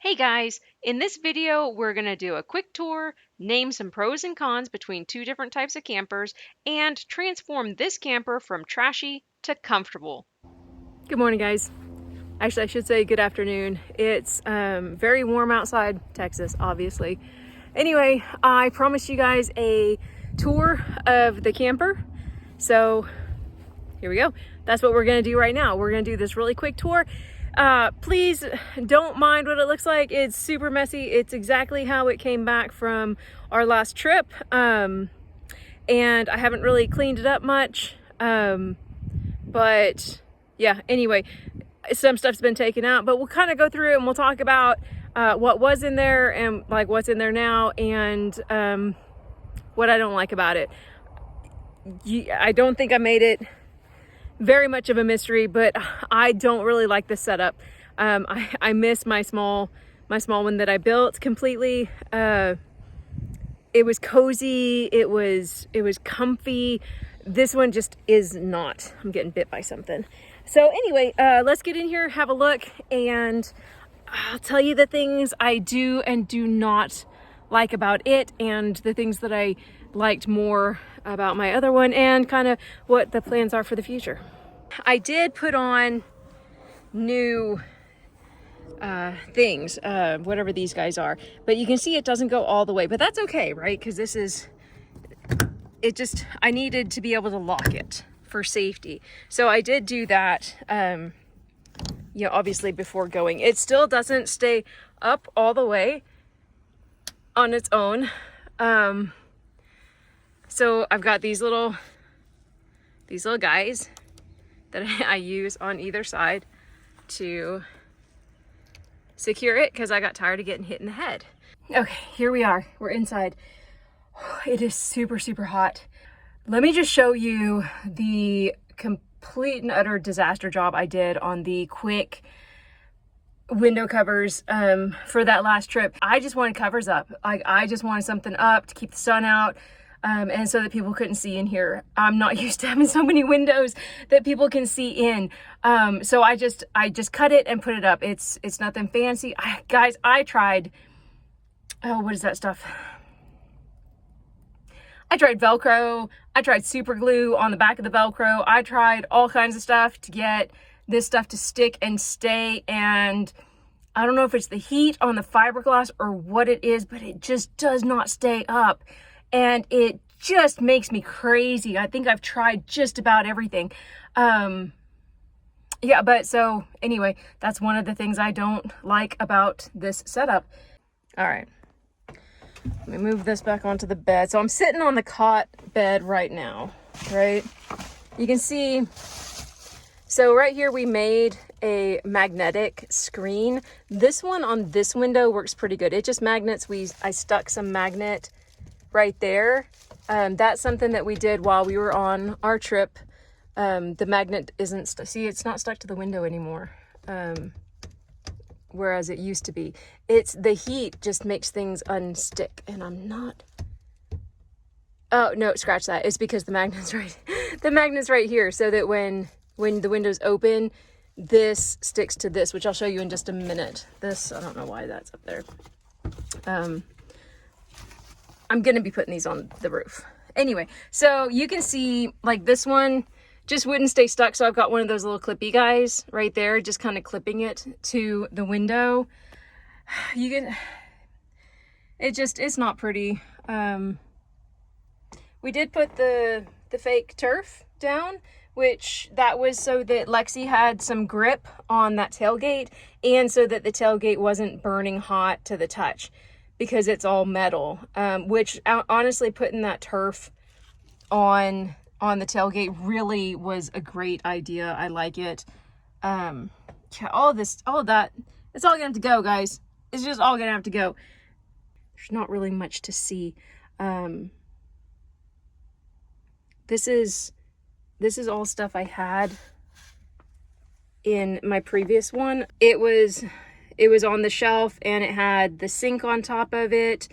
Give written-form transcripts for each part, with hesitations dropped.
Hey guys, in this video we're going to do a quick tour, name some pros and cons between two different types of campers, and transform this camper from trashy to comfortable. Good morning, guys. Actually, I should say good afternoon. It's very warm outside, Texas, obviously. Anyway, I promised you guys a tour of the camper. So here we go. That's what we're gonna do right now. We're gonna do this really quick tour. Please don't mind what it looks like. It's super messy. It's exactly how it came back from our last trip. And I haven't really cleaned it up much. But yeah, anyway, some stuff's been taken out, but we'll kind of go through it and we'll talk about what was in there and like what's in there now and what I don't like about it. I don't think I made it very much of a mystery, but I don't really like this setup. I miss my small one that I built completely. It was cozy, it was comfy. This one just is not. I'm getting bit by something. So anyway, let's get in here, have a look, and I'll tell you the things I do and do not like about it, and the things that I liked more about my other one, and kind of what the plans are for the future. I did put on new things, whatever these guys are, but you can see it doesn't go all the way, but that's okay, right? Because this is, I needed to be able to lock it for safety. So I did do that, obviously before going. It still doesn't stay up all the way on its own. So I've got these little guys that I use on either side to secure it because I got tired of getting hit in the head. Okay, here we are. We're inside. It is super, super hot. Let me just show you the complete and utter disaster job I did on the quick window covers for that last trip. I just wanted covers up. I just wanted something up to keep the sun out. And so that people couldn't see in here. I'm not used to having so many windows that people can see in. So I just cut it and put it up. It's nothing fancy. Guys, I tried, what is that stuff? I tried Velcro. I tried super glue on the back of the Velcro. I tried all kinds of stuff to get this stuff to stick and stay. And I don't know if it's the heat on the fiberglass or what it is, but it just does not stay up. And it just makes me crazy. I think I've tried just about everything. Yeah, but so anyway, that's one of the things I don't like about this setup. All right, let me move this back onto the bed. So I'm sitting on the cot bed right now, right? You can see, so right here we made a magnetic screen. This one on this window works pretty good. It just magnets. I stuck some magnet right there. That's something that we did while we were on our trip. The magnet isn't, see, it's not stuck to the window anymore. Whereas it used to be. It's the heat just makes things unstick, and I'm not, oh no, scratch that. It's because the magnet's right here, so that when the window's open, this sticks to this, which I'll show you in just a minute. This, I don't know why that's up there. I'm gonna be putting these on the roof. Anyway, so you can see like this one just wouldn't stay stuck. So I've got one of those little clippy guys right there, just kind of clipping it to the window. You can, it's not pretty. We did put the fake turf down, which that was so that Lexi had some grip on that tailgate, and so that the tailgate wasn't burning hot to the touch, because it's all metal, which honestly putting that turf on the tailgate really was a great idea. I like it. Yeah, all of that, it's all gonna have to go, guys. It's just all gonna have to go. There's not really much to see. This is all stuff I had in my previous one. It was on the shelf, and it had the sink on top of it.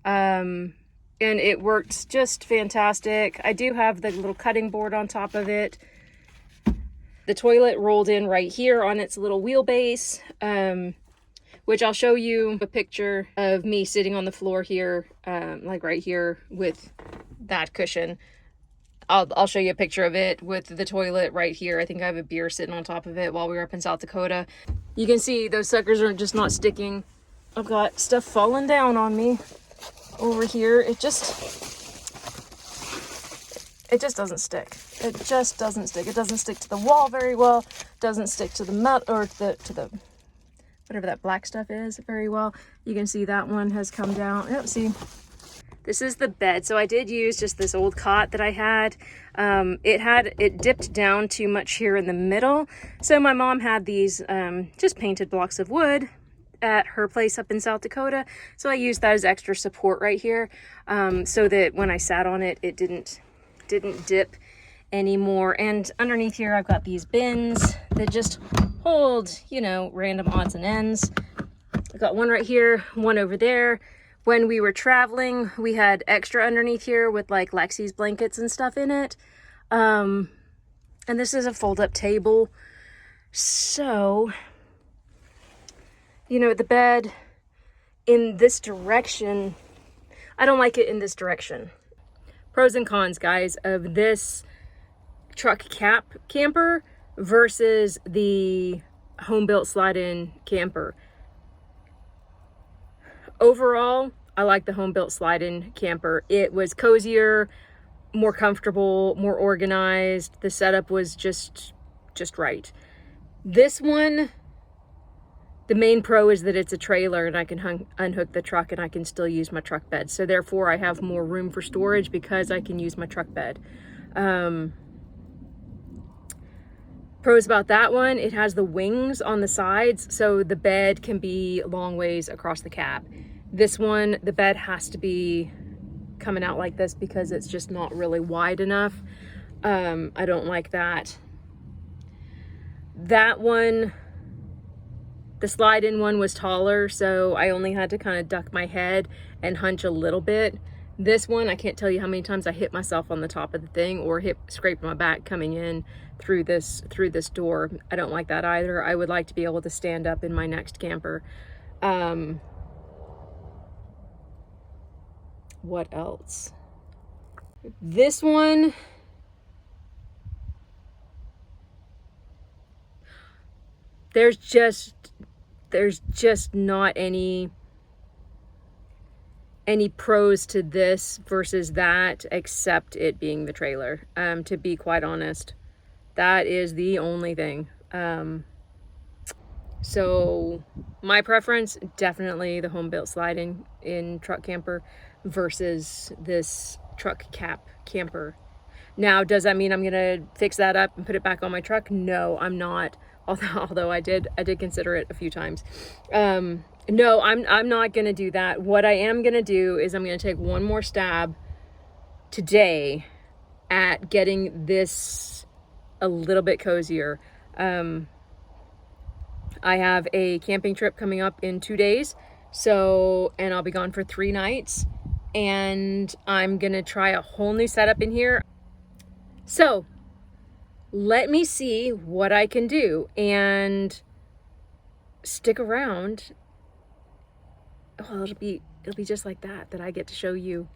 And it worked just fantastic. I do have the little cutting board on top of it. The toilet rolled in right here on its little wheelbase, which I'll show you a picture of me sitting on the floor here, like right here with that cushion. I'll show you a picture of it with the toilet right here. I think I have a beer sitting on top of it while we were up in South Dakota. You can see those suckers are just not sticking. I've got stuff falling down on me over here. It just doesn't stick. It just doesn't stick. It doesn't stick to the wall very well. Doesn't stick to the metal or to the whatever that black stuff is very well. You can see that one has come down. Yep, see. This is the bed. So I did use just this old cot that I had. It dipped down too much here in the middle. So my mom had these just painted blocks of wood at her place up in South Dakota. So I used that as extra support right here, so that when I sat on it, it didn't dip anymore. And underneath here, I've got these bins that just hold, you know, random odds and ends. I've got one right here, one over there. When we were traveling, we had extra underneath here with like Lexi's blankets and stuff in it. And this is a fold-up table. So, you know, the bed in this direction, I don't like it in this direction. Pros and cons, guys, of this truck camper versus the home-built slide-in camper. Overall, I like the home-built slide-in camper. It was cozier, more comfortable, more organized. The setup was just right. This one, the main pro is that it's a trailer and I can unhook the truck and I can still use my truck bed. So therefore, I have more room for storage because I can use my truck bed. Pros about that one, it has the wings on the sides, so the bed can be long ways across the cab. This one, the bed has to be coming out like this because it's just not really wide enough. I don't like that. That one, the slide-in one was taller, so I only had to kind of duck my head and hunch a little bit. This one, I can't tell you how many times I hit myself on the top of the thing or scraped my back coming in through this door. I don't like that either. I would like to be able to stand up in my next camper. What else? This one, there's just not any pros to this versus that, except it being the trailer. To be quite honest, that is the only thing. So my preference, definitely the home built slide in truck camper versus this truck camper. Now, does that mean I'm gonna fix that up and put it back on my truck? No, I'm not. Although I did consider it a few times. No, I'm not gonna do that. What I am gonna do is I'm gonna take one more stab today at getting this a little bit cozier. I have a camping trip coming up in 2 days, and I'll be gone for 3 nights, and I'm gonna try a whole new setup in here. So let me see what I can do, and stick around. Oh, it'll be just like that I get to show you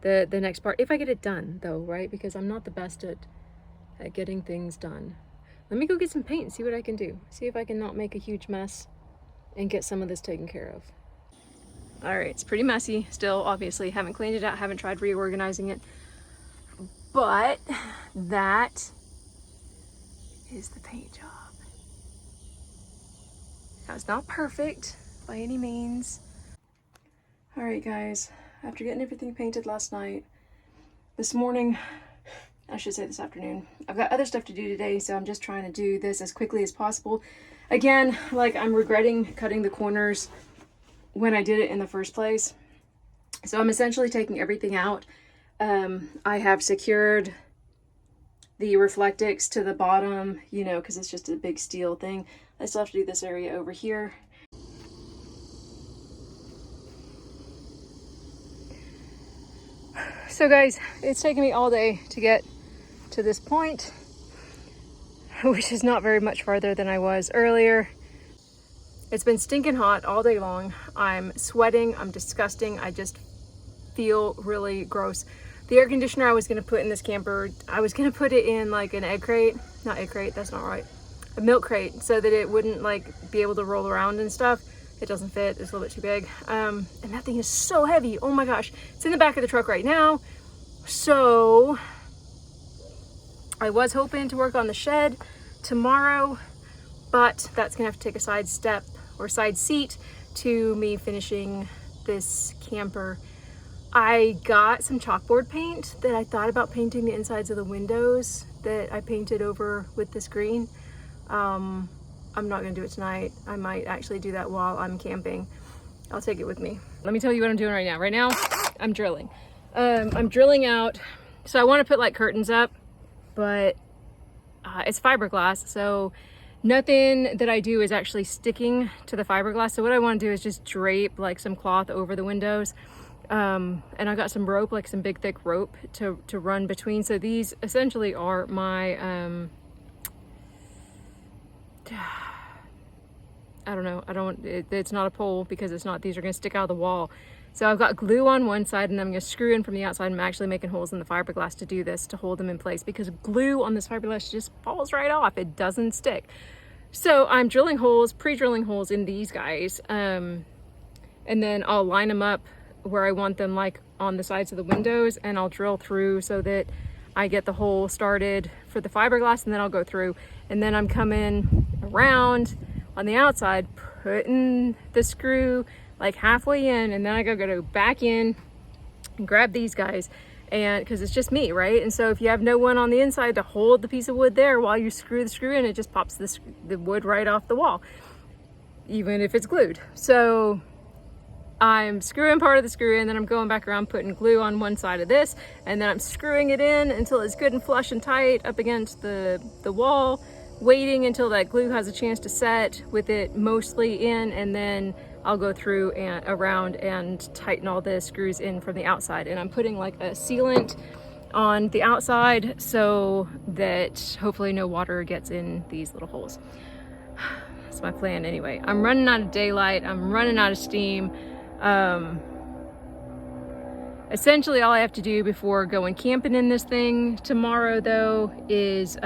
the next part, if I get it done though, right? Because I'm not the best at getting things done. Let me go get some paint and see what I can do. See if I can not make a huge mess and get some of this taken care of. All right, it's pretty messy still, obviously. Haven't cleaned it out, haven't tried reorganizing it. But that is the paint job. Now, it's not perfect by any means. All right, guys, after getting everything painted last night, this morning, I should say this afternoon, I've got other stuff to do today, so I'm just trying to do this as quickly as possible. Again, like, I'm regretting cutting the corners when I did it in the first place. So I'm essentially taking everything out. I have secured the Reflectix to the bottom, you know, because it's just a big steel thing. I still have to do this area over here. So guys, it's taken me all day to get to this point, which is not very much farther than I was earlier. It's been stinking hot all day long. I'm sweating, I'm disgusting. I just feel really gross. The air conditioner I was gonna put in this camper, I was gonna put it in like an egg crate, not egg crate, that's not right. A milk crate, so that it wouldn't like be able to roll around and stuff. It doesn't fit, it's a little bit too big. And that thing is so heavy, oh my gosh. It's in the back of the truck right now. So I was hoping to work on the shed tomorrow, but that's gonna have to take a side step or side seat to me finishing this camper. I got some chalkboard paint that I thought about painting the insides of the windows that I painted over with this green. I'm not gonna do it tonight. I might actually do that while I'm camping. I'll take it with me. Let me tell you what I'm doing right now. Right now, I'm drilling. I'm drilling out. So I wanna put like curtains up, but it's fiberglass, so nothing that I do is actually sticking to the fiberglass. So what I want to do is just drape like some cloth over the windows. And I've got some rope, like some big thick rope to run between. So these essentially are my, I don't know, it's not a pole because it's not, these are going to stick out of the wall. So I've got glue on one side and I'm going to screw in from the outside. I'm actually making holes in the fiberglass to do this, to hold them in place, because glue on this fiberglass just falls right off. It doesn't stick. So I'm drilling holes, pre-drilling holes in these guys. And then I'll line them up where I want them, like on the sides of the windows, and I'll drill through so that I get the hole started for the fiberglass, and then I'll go through. And then I'm coming around on the outside, putting the screw like halfway in, and then I go back in and grab these guys, and because it's just me, right? And so if you have no one on the inside to hold the piece of wood there while you screw the screw in, it just pops the wood right off the wall, even if it's glued. So I'm screwing part of the screw in, then I'm going back around putting glue on one side of this, and then I'm screwing it in until it's good and flush and tight up against the wall, waiting until that glue has a chance to set with it mostly in, and then I'll go through and around and tighten all the screws in from the outside. And I'm putting like a sealant on the outside so that hopefully no water gets in these little holes. That's my plan anyway. I'm running out of daylight, I'm running out of steam. Essentially all I have to do before going camping in this thing tomorrow though is,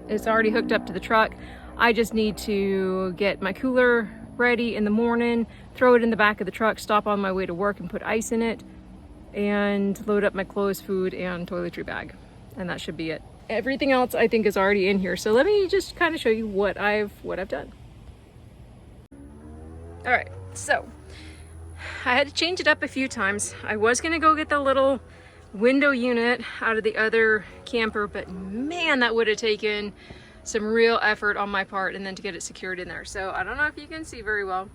it's already hooked up to the truck. I just need to get my cooler ready in the morning, throw it in the back of the truck, stop on my way to work and put ice in it, and load up my clothes, food, and toiletry bag. And that should be it. Everything else I think is already in here. So let me just kind of show you what I've done. All right, so I had to change it up a few times. I was gonna go get the little window unit out of the other camper, but man, that would have taken some real effort on my part, and then to get it secured in there. So I don't know if you can see very well,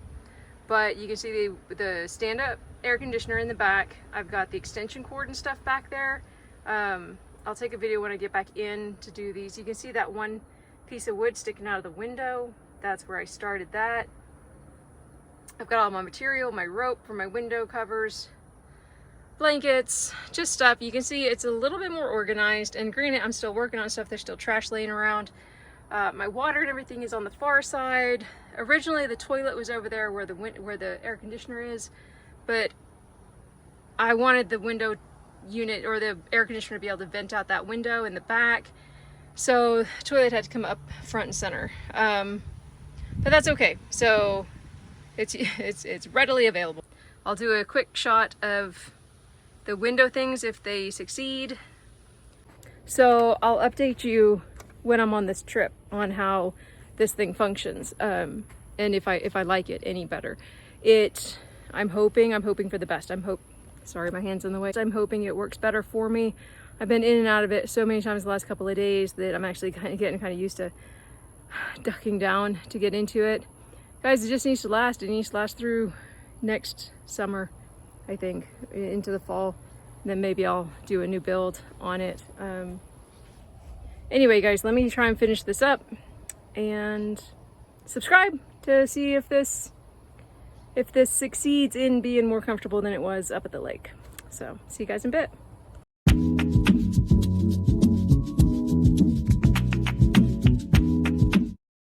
but you can see the stand-up air conditioner in the back. I've got the extension cord and stuff back there. I'll take a video when I get back in to do these. You can see that one piece of wood sticking out of the window. That's where I started that. I've got all my material, my rope for my window covers, blankets, just stuff. You can see it's a little bit more organized, and granted, I'm still working on stuff. There's still trash laying around. My water and everything is on the far side. Originally, the toilet was over there where the air conditioner is, but I wanted the window unit or the air conditioner to be able to vent out that window in the back. So the toilet had to come up front and center. But that's okay. So it's readily available. I'll do a quick shot of the window things if they succeed. So I'll update you when I'm on this trip on how this thing functions, and if I like it any better. I'm hoping for the best. Sorry, my hand's in the way. I'm hoping it works better for me. I've been in and out of it so many times the last couple of days that I'm actually getting used to ducking down to get into it. Guys, it just needs to last. It needs to last through next summer, I think, into the fall. And then maybe I'll do a new build on it. Anyway, guys, let me try and finish this up and subscribe to see if this succeeds in being more comfortable than it was up at the lake. So, see you guys in a bit.